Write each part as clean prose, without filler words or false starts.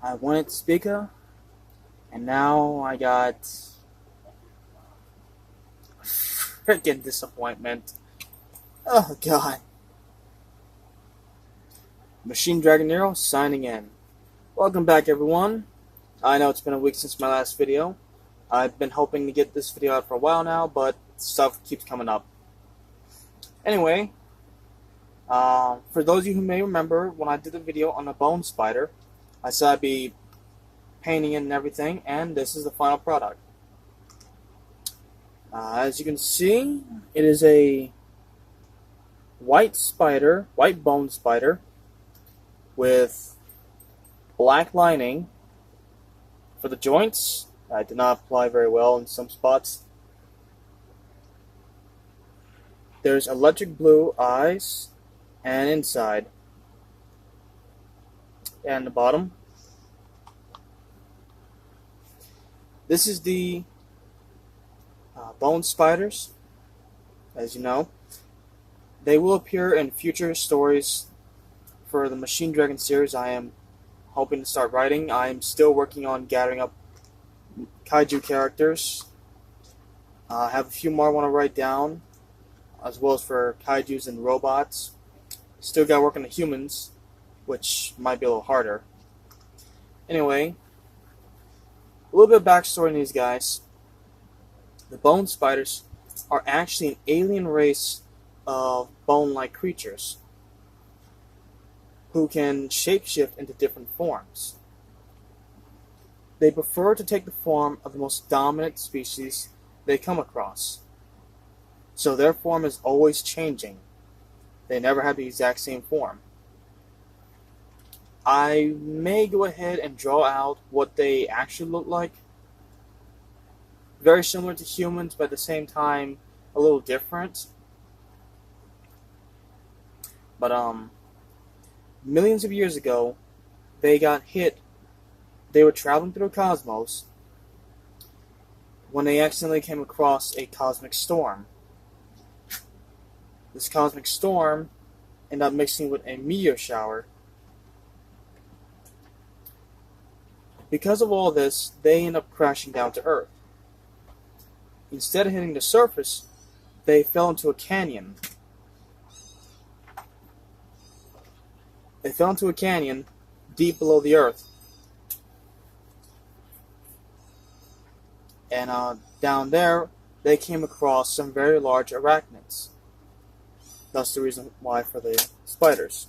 I wanted Spica, and now I got freaking disappointment. Oh god. Machine Dragon Nero signing in. Welcome back, everyone. I know it's been a week since my last video. I've been hoping to get this video out for a while now, but stuff keeps coming up. Anyway, for those of you who may remember, when I did the video on the bone spider, I said I'd be painting it and everything, and this is the final product. As you can see, it is a white bone spider, with black lining for the joints. I did not apply very well in some spots. There's electric blue eyes and inside and the bottom. This is the bone spiders, as you know. They will appear in future stories for the Machine Dragon series I am hoping to start writing. I am still working on gathering up kaiju characters. I have a few more I want to write down, as well as for kaijus and robots. Still got to work on the humans, which might be a little harder. Anyway, a little bit of backstory on these guys. The bone spiders are actually an alien race of bone-like creatures who can shapeshift into different forms. They prefer to take the form of the most dominant species they come across, so their form is always changing. They never have the exact same form. I may go ahead and draw out what they actually look like. Very similar to humans, but at the same time a little different. But millions of years ago, they got hit. They were traveling through the cosmos when they accidentally came across a cosmic storm. This cosmic storm ended up mixing with a meteor shower. Because of all this, they end up crashing down to Earth. Instead of hitting the surface, they fell into a canyon. They fell into a canyon deep below the Earth. And down there, they came across some very large arachnids. That's the reason why for the spiders.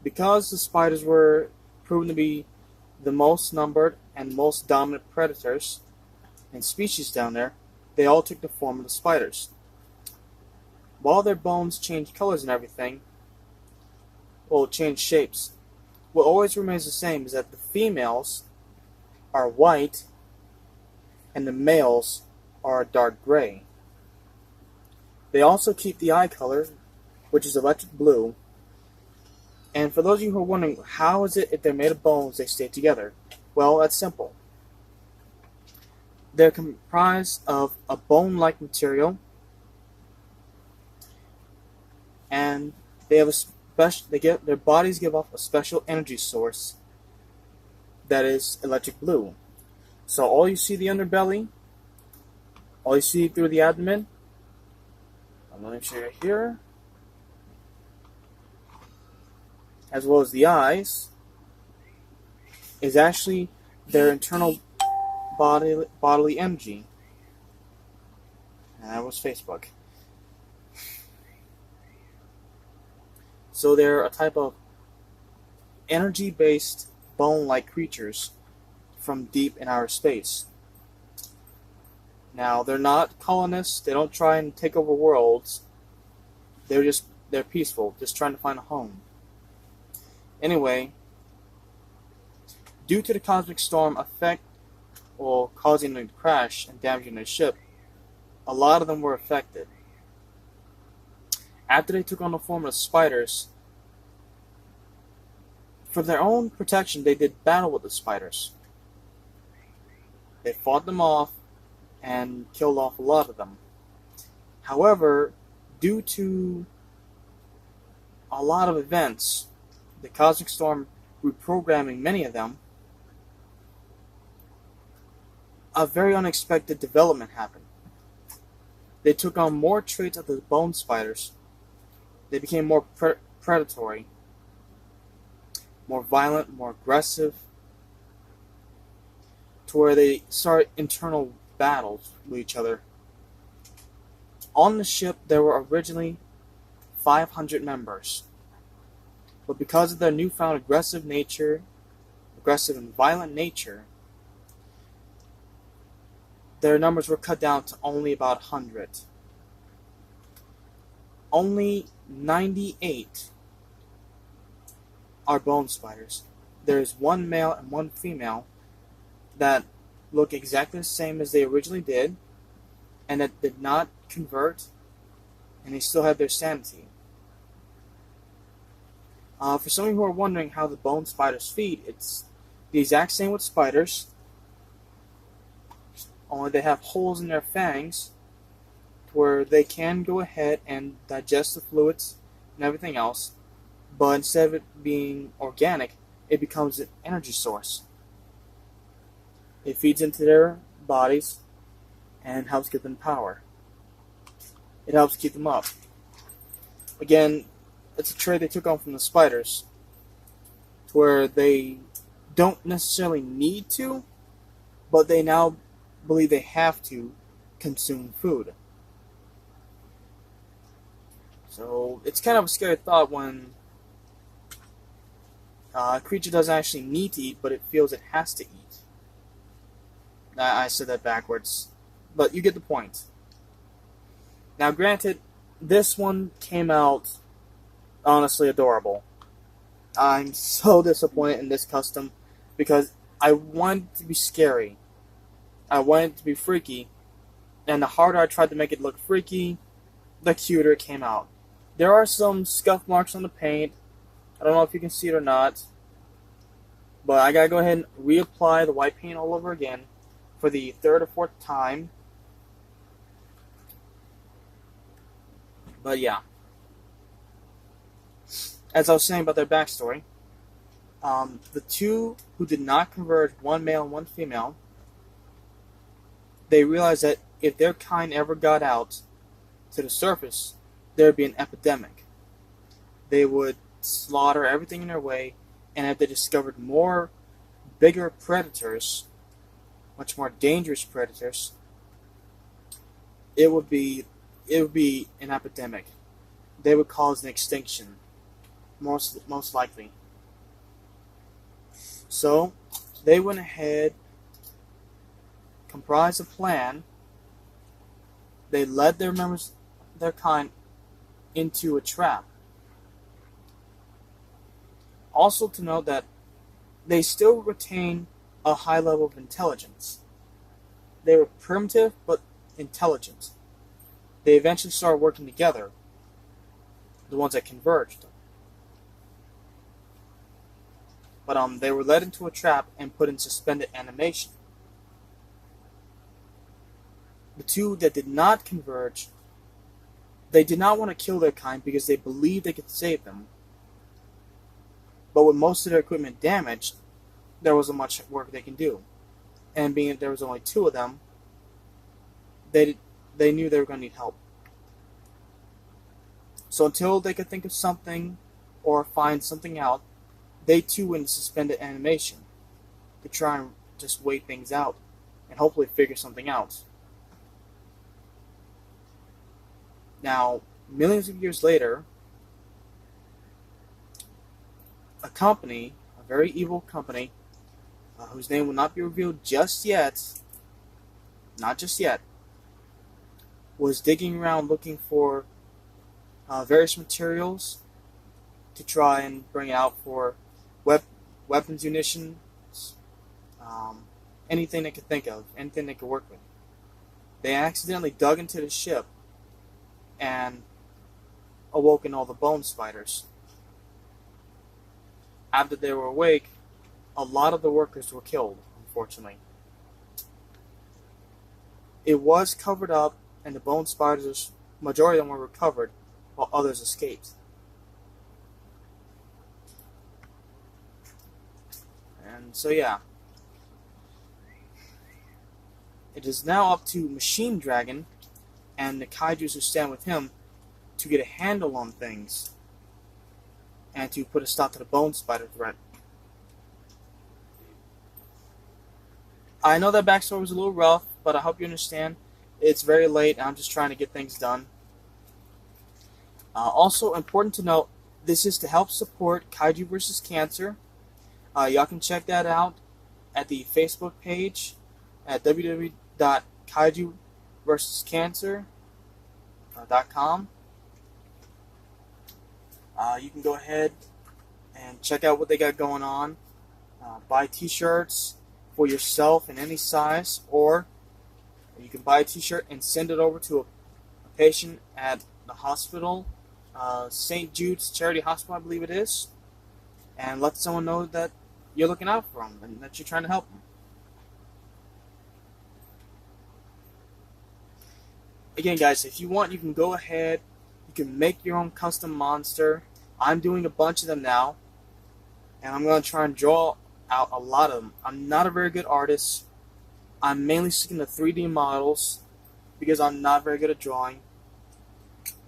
Because the spiders were proven to be the most numbered and most dominant predators and species down there, they all took the form of the spiders. While their bones change colors and everything, well, change shapes, what always remains the same is that the females are white and the males are dark gray. They also keep the eye color, which is electric blue. And for those of you who are wondering, how is it if they're made of bones they stay together? Well, that's simple. They're comprised of a bone-like material, and they have their bodies give off a special energy source that is electric blue. So all you see the underbelly, all you see through the abdomen, I'm going to show you here, as well as the eyes, is actually their internal bodily energy. And that was Facebook. So they're a type of energy-based bone-like creatures from deep in outer space. Now, they're not colonists. They don't try and take over worlds. They're peaceful, just trying to find a home. Anyway, due to the cosmic storm causing them to crash and damaging their ship, a lot of them were affected. After they took on the form of spiders, for their own protection, they did battle with the spiders. They fought them off and killed off a lot of them. However, due to a lot of events, the cosmic storm reprogramming many of them, a very unexpected development happened. They took on more traits of the bone spiders. They became more predatory, more violent, more aggressive, to where they start internal battles with each other. On the ship, there were originally 500 members, but because of their newfound aggressive and violent nature, their numbers were cut down to only about 100. Only 98 are bone spiders. There is one male and one female that look exactly the same as they originally did, and that did not convert, and they still have their sanity. For some of you who are wondering how the bone spiders feed, it's the exact same with spiders, only they have holes in their fangs where they can go ahead and digest the fluids and everything else, but instead of it being organic, it becomes an energy source. It feeds into their bodies and helps give them power. It helps keep them up. Again, it's a trait they took on from the spiders, to where they don't necessarily need to, but they now believe they have to consume food. So it's kind of a scary thought when a creature doesn't actually need to eat, but it feels it has to eat. I said that backwards, but you get the point. Now, granted, this one came out honestly adorable. I'm so disappointed in this custom because I want it to be scary. I want it to be freaky, and the harder I tried to make it look freaky, the cuter it came out. There are some scuff marks on the paint. I don't know if you can see it or not, but I gotta go ahead and reapply the white paint all over again for the third or fourth time. But yeah, as I was saying about their backstory, the two who did not converge, one male and one female, they realized that if their kind ever got out to the surface, there would be an epidemic. They would slaughter everything in their way, and if they discovered more bigger predators, much more dangerous predators, it would be an epidemic. They would cause an extinction, most likely. So they went ahead, comprised a plan. They led their members, their kind, into a trap. Also to note that they still retain a high level of intelligence. They were primitive but intelligent. They eventually started working together, the ones that converged. But they were led into a trap and put in suspended animation. The two that did not converge, they did not want to kill their kind because they believed they could save them. But with most of their equipment damaged, there wasn't much work they can do. And being that there was only two of them, they knew they were going to need help. So until they could think of something or find something out, they too went into suspended animation to try and just wait things out and hopefully figure something out. Now, millions of years later, a company, a very evil company, whose name will not be revealed just yet, not just yet, was digging around looking for various materials to try and bring out for weapons, munitions, anything they could think of, anything they could work with. They accidentally dug into the ship and awoken all the bone spiders. After they were awake, a lot of the workers were killed, unfortunately. It was covered up, and the bone spiders, majority of them were recovered, while others escaped. And so yeah, it is now up to Machine Dragon and the kaijus who stand with him to get a handle on things and to put a stop to the Bone Spider threat. I know that backstory was a little rough, but I hope you understand. It's very late, and I'm just trying to get things done. Also, important to note, this is to help support Kaiju vs. Cancer. Y'all can check that out at the Facebook page at www.kaijuversuscancer.com. You can go ahead and check out what they got going on. Buy t-shirts for yourself in any size, or you can buy a t-shirt and send it over to a patient at the hospital, St. Jude's Charity Hospital, I believe it is, and let someone know that you're looking out for them and that you're trying to help them. Again, guys, if you want, you can go ahead. You can make your own custom monster. I'm doing a bunch of them now, and I'm going to try and draw out a lot of them. I'm not a very good artist. I'm mainly sticking to 3D models because I'm not very good at drawing.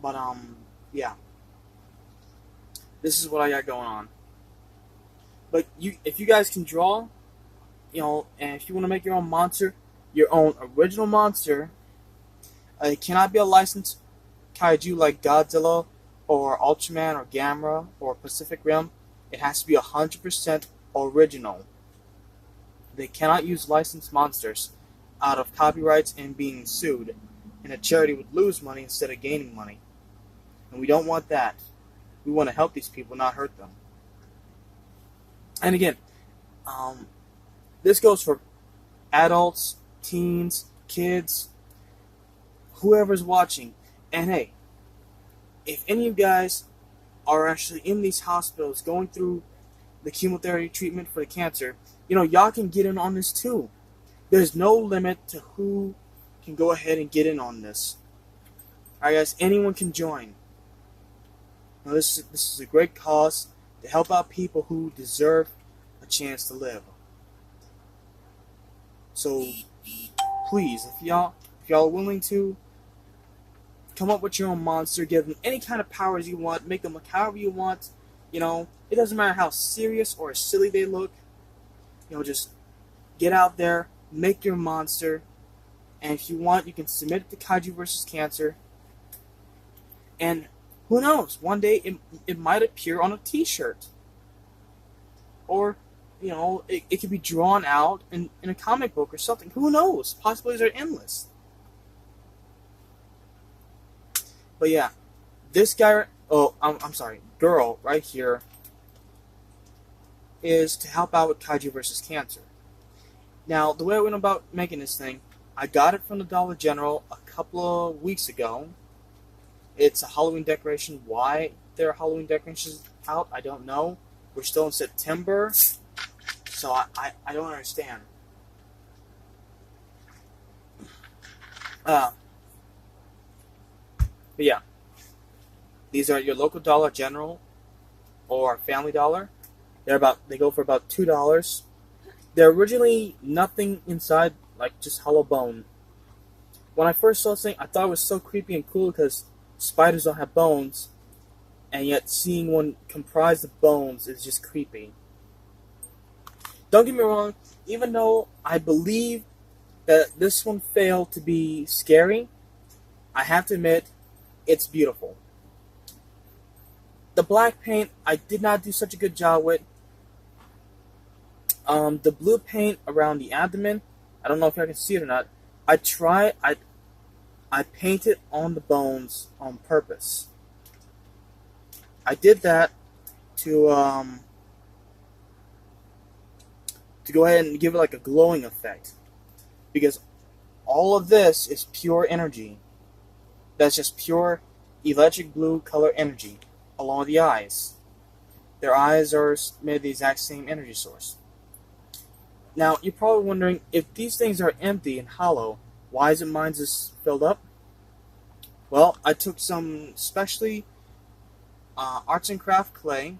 But, yeah. This is what I got going on. But if you guys can draw, and if you want to make your own monster, your own original monster, it cannot be a licensed kaiju like Godzilla or Ultraman or Gamera or Pacific Rim. It has to be 100% original. They cannot use licensed monsters out of copyrights and being sued, and a charity would lose money instead of gaining money. And we don't want that. We want to help these people, not hurt them. And again, this goes for adults, teens, kids, whoever's watching. And hey, if any of you guys are actually in these hospitals going through the chemotherapy treatment for the cancer, y'all can get in on this too. There's no limit to who can go ahead and get in on this. Alright guys, anyone can join. Now, this is a great cause to help out people who deserve a chance to live. So please, if y'all are willing to, come up with your own monster, give them any kind of powers you want, make them look however you want. It doesn't matter how serious or silly they look. Just get out there, make your monster, and if you want, you can submit it to Kaiju vs. Cancer. And who knows? One day it might appear on a T-shirt, or it could be drawn out in a comic book or something. Who knows? Possibilities are endless. But yeah, this guy, girl right here is to help out with Kaiju vs. Cancer. Now, the way I went about making this thing, I got it from the Dollar General a couple of weeks ago. It's a Halloween decoration. Why there are Halloween decorations out, I don't know. We're still in September, so I don't understand. But yeah, these are your local Dollar General or Family Dollar. They go for about $2. They're originally nothing inside, like just hollow bone. When I first saw this thing, I thought it was so creepy and cool because spiders don't have bones, and yet seeing one comprised of bones is just creepy. Don't get me wrong, even though I believe that this one failed to be scary, I have to admit, it's beautiful. The black paint, I did not do such a good job with. The blue paint around the abdomen, I don't know if y'all can see it or not. I painted on the bones on purpose. I did that to go ahead and give it like a glowing effect, because all of this is pure energy. That's just pure electric blue color energy along with the eyes. Their eyes are made of the exact same energy source. Now, you're probably wondering, if these things are empty and hollow, why isn't mine just filled up? Well, I took some specially arts and craft clay,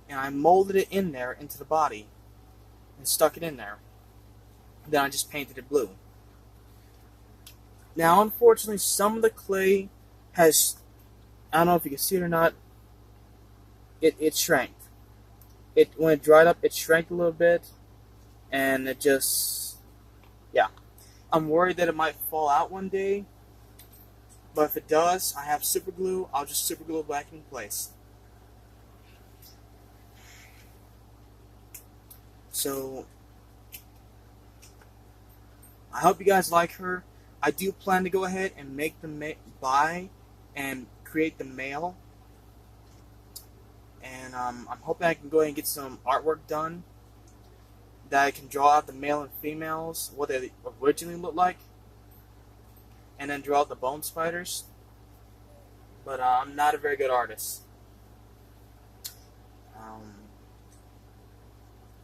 and I molded it in there into the body and stuck it in there. Then I just painted it blue. Now, unfortunately, some of the clay has, I don't know if you can see it or not, it shrank. When it dried up, it shrank a little bit, and it just, yeah. I'm worried that it might fall out one day, but if it does, I have super glue. I'll just super glue it back in place. So, I hope you guys like her. I do plan to go ahead and make buy and create the male. And I'm hoping I can go ahead and get some artwork done that I can draw out the male and females, what they originally look like, and then draw out the bone spiders. But I'm not a very good artist.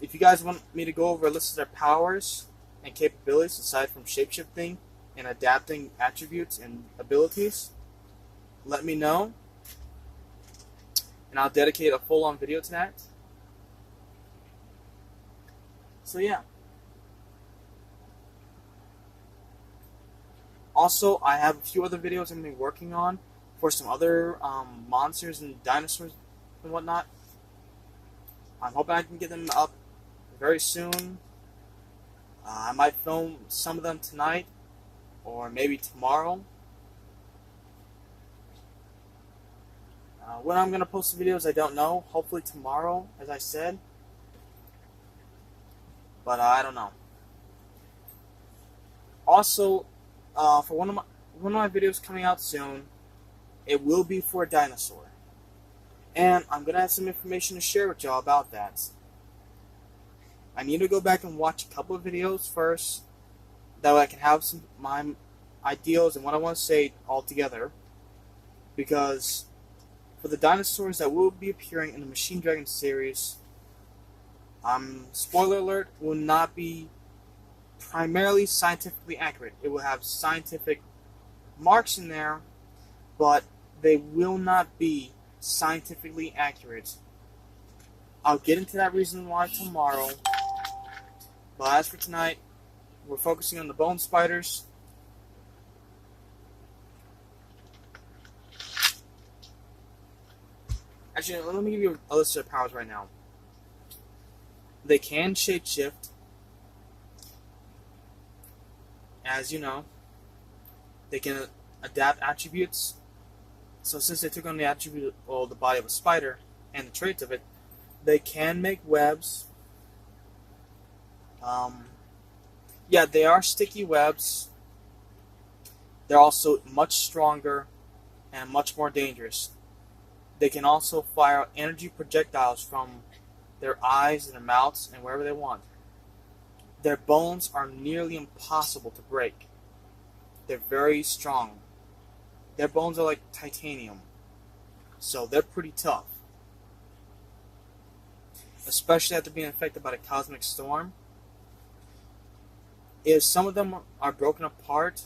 If you guys want me to go over a list of their powers and capabilities aside from shapeshifting and adapting attributes and abilities, let me know, and I'll dedicate a full-on video to that. So yeah. Also, I have a few other videos I'm going to be working on for some other monsters and dinosaurs and whatnot. I'm hoping I can get them up very soon. I might film some of them tonight or maybe tomorrow. When I'm going to post the videos, I don't know. Hopefully tomorrow, as I said. But I don't know. Also, for one of my videos coming out soon, it will be for a dinosaur. And I'm going to have some information to share with y'all about that. I need to go back and watch a couple of videos first. That way I can have my ideals and what I want to say all together. Because for the dinosaurs that will be appearing in the Machine Dragon series, spoiler alert, will not be primarily scientifically accurate. It will have scientific marks in there, but they will not be scientifically accurate. I'll get into that reason why tomorrow. But as for tonight, we're focusing on the bone spiders. Actually, let me give you a list of their powers right now. They can shapeshift, as you know. They can adapt attributes. So since they took on the attribute, or the body of a spider, and the traits of it, they can make webs. Yeah, they are sticky webs. They're also much stronger and much more dangerous. They can also fire energy projectiles from their eyes and their mouths and wherever they want. Their bones are nearly impossible to break. They're very strong. Their bones are like titanium. So they're pretty tough. Especially after being affected by the cosmic storm. If some of them are broken apart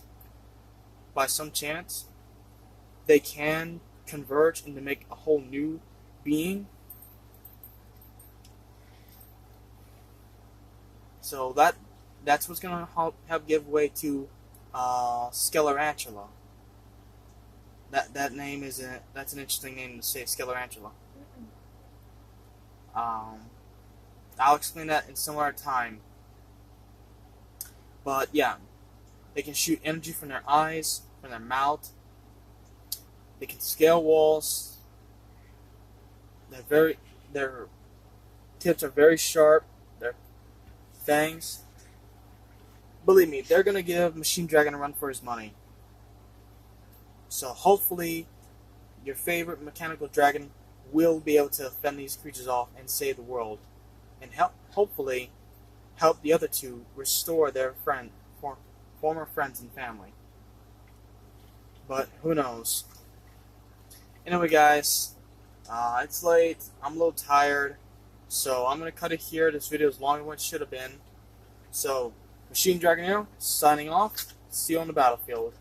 by some chance, they can converge and to make a whole new being. So that's what's going to help give way to Sclerantula. That name is that's an interesting name to say, Sclerantula. I'll explain that in some other time. But yeah, they can shoot energy from their eyes, from their mouth. They can scale walls. Their tips are very sharp. Their fangs. Believe me, they're gonna give Machine Dragon a run for his money. So hopefully, your favorite mechanical dragon will be able to fend these creatures off and save the world, and hopefully help the other two restore their former friends and family. But who knows? Anyway, guys, it's late. I'm a little tired, so I'm gonna cut it here. This video is longer than it should have been. So, Machine Dragon Hero signing off. See you on the battlefield.